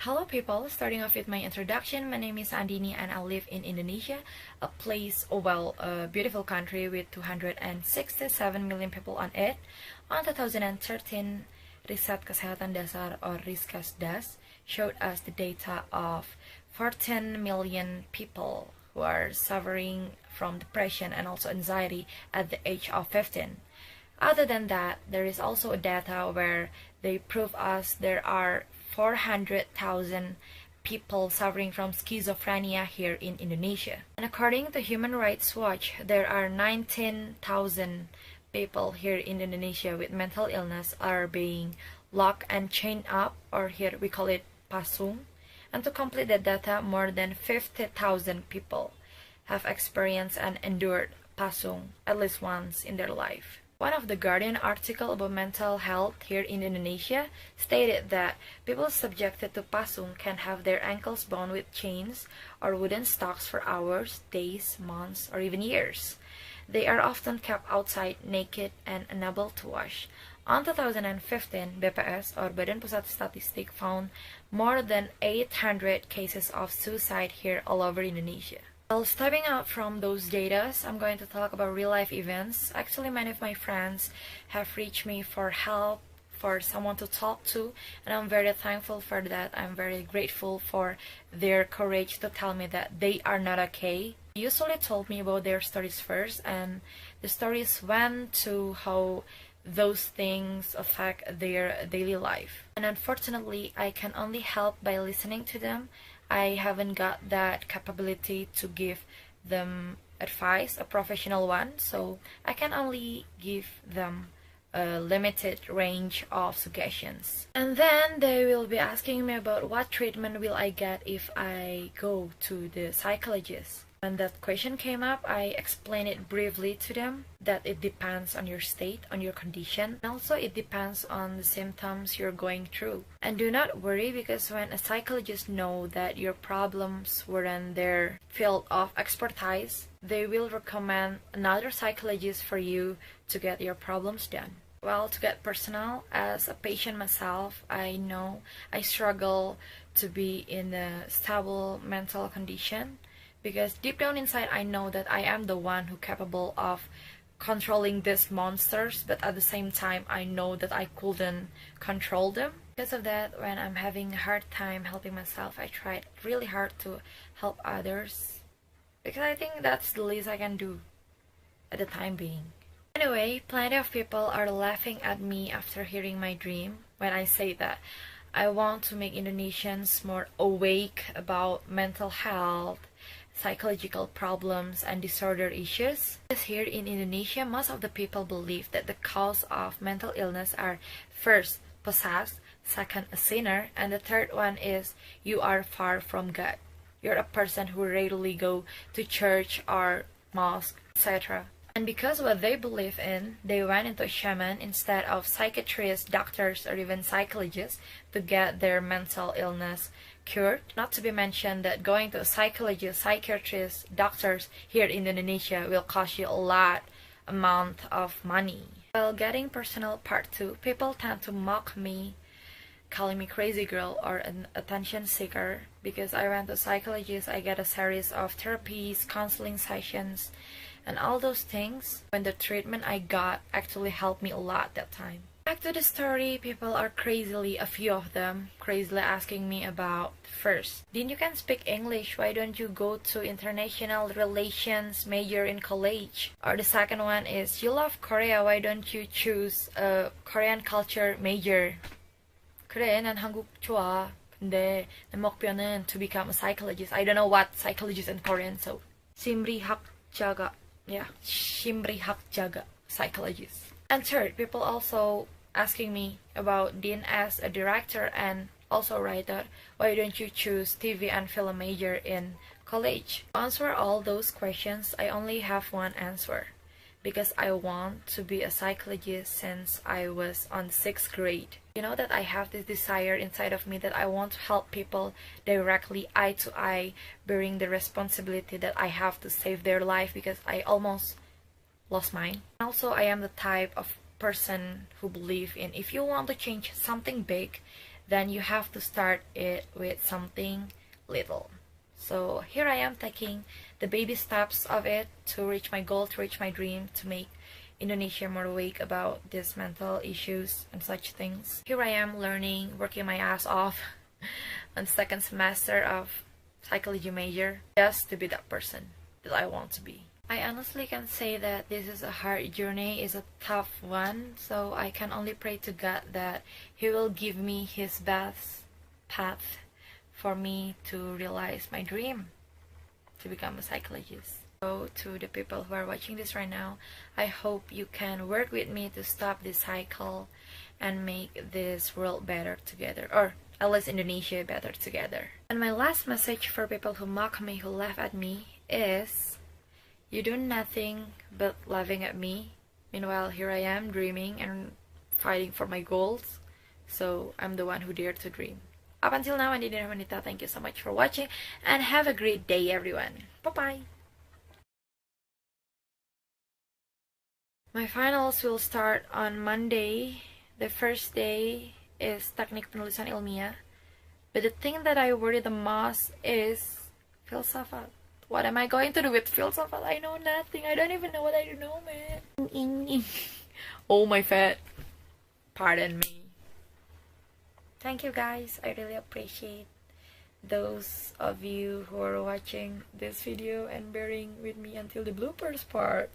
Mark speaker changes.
Speaker 1: Hello people, starting off with my introduction, my name is Andini and I live in Indonesia, a beautiful country with 267 million people on it. On 2013, Riset Kesehatan Dasar or Riskesdas showed us the data of 14 million people who are suffering from depression and also anxiety at the age of 15. Other than that, there is also a data where they prove us there are 400,000 people suffering from schizophrenia here in Indonesia. And according to Human Rights Watch, there are 19,000 people here in Indonesia with mental illness are being locked and chained up, or here we call it pasung. And to complete the data, more than 50,000 people have experienced and endured pasung at least once in their life. One of the Guardian article about mental health here in Indonesia stated that people subjected to pasung can have their ankles bound with chains or wooden stocks for hours, days, months, or even years. They are often kept outside naked and unable to wash. On 2015, BPS or Badan Pusat Statistik found more than 800 cases of suicide here all over Indonesia. Well, stepping out from those data, I'm going to talk about real-life events. Actually, many of my friends have reached me for help, for someone to talk to, and I'm very thankful for that. I'm very grateful for their courage to tell me that they are not okay. They usually told me about their stories first, and the stories went to how those things affect their daily life. And unfortunately, I can only help by listening to them. I haven't got that capability to give them advice, a professional one, so I can only give them a limited range of suggestions. And then they will be asking me about what treatment will I get if I go to the psychologist. When that question came up, I explained it briefly to them that it depends on your state, on your condition, and also it depends on the symptoms you're going through. And do not worry, because when a psychologist knows that your problems were in their field of expertise, they will recommend another psychologist for you to get your problems done. Well, to get personal, as a patient myself, I know I struggle to be in a stable mental condition. Because deep down inside, I know that I am the one who capable of controlling these monsters, but at the same time, I know that I couldn't control them. Because of that, when I'm having a hard time helping myself, I tried really hard to help others. Because I think that's the least I can do at the time being. Anyway, plenty of people are laughing at me after hearing my dream when I say that I want to make Indonesians more awake about mental health, psychological problems, and disorder issues. Because here in Indonesia, most of the people believe that the cause of mental illness are first, possessed, second, a sinner, and the third one is you are far from God. You're a person who rarely go to church or mosque, etc. And because what they believe in, they went into a shaman instead of psychiatrists, doctors, or even psychologists to get their mental illness cured. Not to be mentioned that going to a psychologist, psychiatrist, doctors here in Indonesia will cost you a lot amount of money. While getting personal part 2, people tend to mock me, calling me crazy girl or an attention seeker, because I went to a psychologist, I get a series of therapies, counseling sessions, and all those things. When the treatment I got actually helped me a lot that time. Back to the story, people are a few of them, crazily asking me about, first, Din, you can speak English, why don't you go to international relations major in college? Or the second one is, you love Korea, why don't you choose a Korean culture major? 그래, 난 한국 좋아. 근데 내 목표는 to become a psychologist. I don't know what psychologist in Korean, so 심리학자가, 심리학자가, psychologist. And third, people also asking me about Dean as a director and also writer, why don't you choose TV and film major in college? To answer all those questions, I only have one answer. Because I want to be a psychologist since I was on 6th grade. You know that I have this desire inside of me that I want to help people directly, eye to eye, bearing the responsibility that I have to save their life because I almost lost mine. Also, I am the type of person who believe in if you want to change something big, then you have to start it with something little. So here I am taking the baby steps of it to reach my goal, to reach my dream, to make Indonesia more awake about these mental issues and such things. Here I am learning, working my ass off on second semester of psychology major, just to be that person that I want to be. I honestly can say that this is a hard journey, is a tough one, so I can only pray to God that He will give me His best path for me to realize my dream, to become a psychologist. So to the people who are watching this right now, I hope you can work with me to stop this cycle and make this world better together, or at least Indonesia better together. And my last message for people who mock me, who laugh at me, is you do nothing but laughing at me. Meanwhile, here I am dreaming and fighting for my goals. So I'm the one who dared to dream. Up until now, andinirhm, thank you so much for watching and have a great day, everyone. Bye-bye. My finals will start on Monday. The first day is teknik penulisan ilmiah. But the thing that I worry the most is filsafat. What am I going to do with filsafat? I know nothing. I don't even know what I do know, man. Oh, my fat. Pardon me. Thank you, guys. I really appreciate those of you who are watching this video and bearing with me until the bloopers part.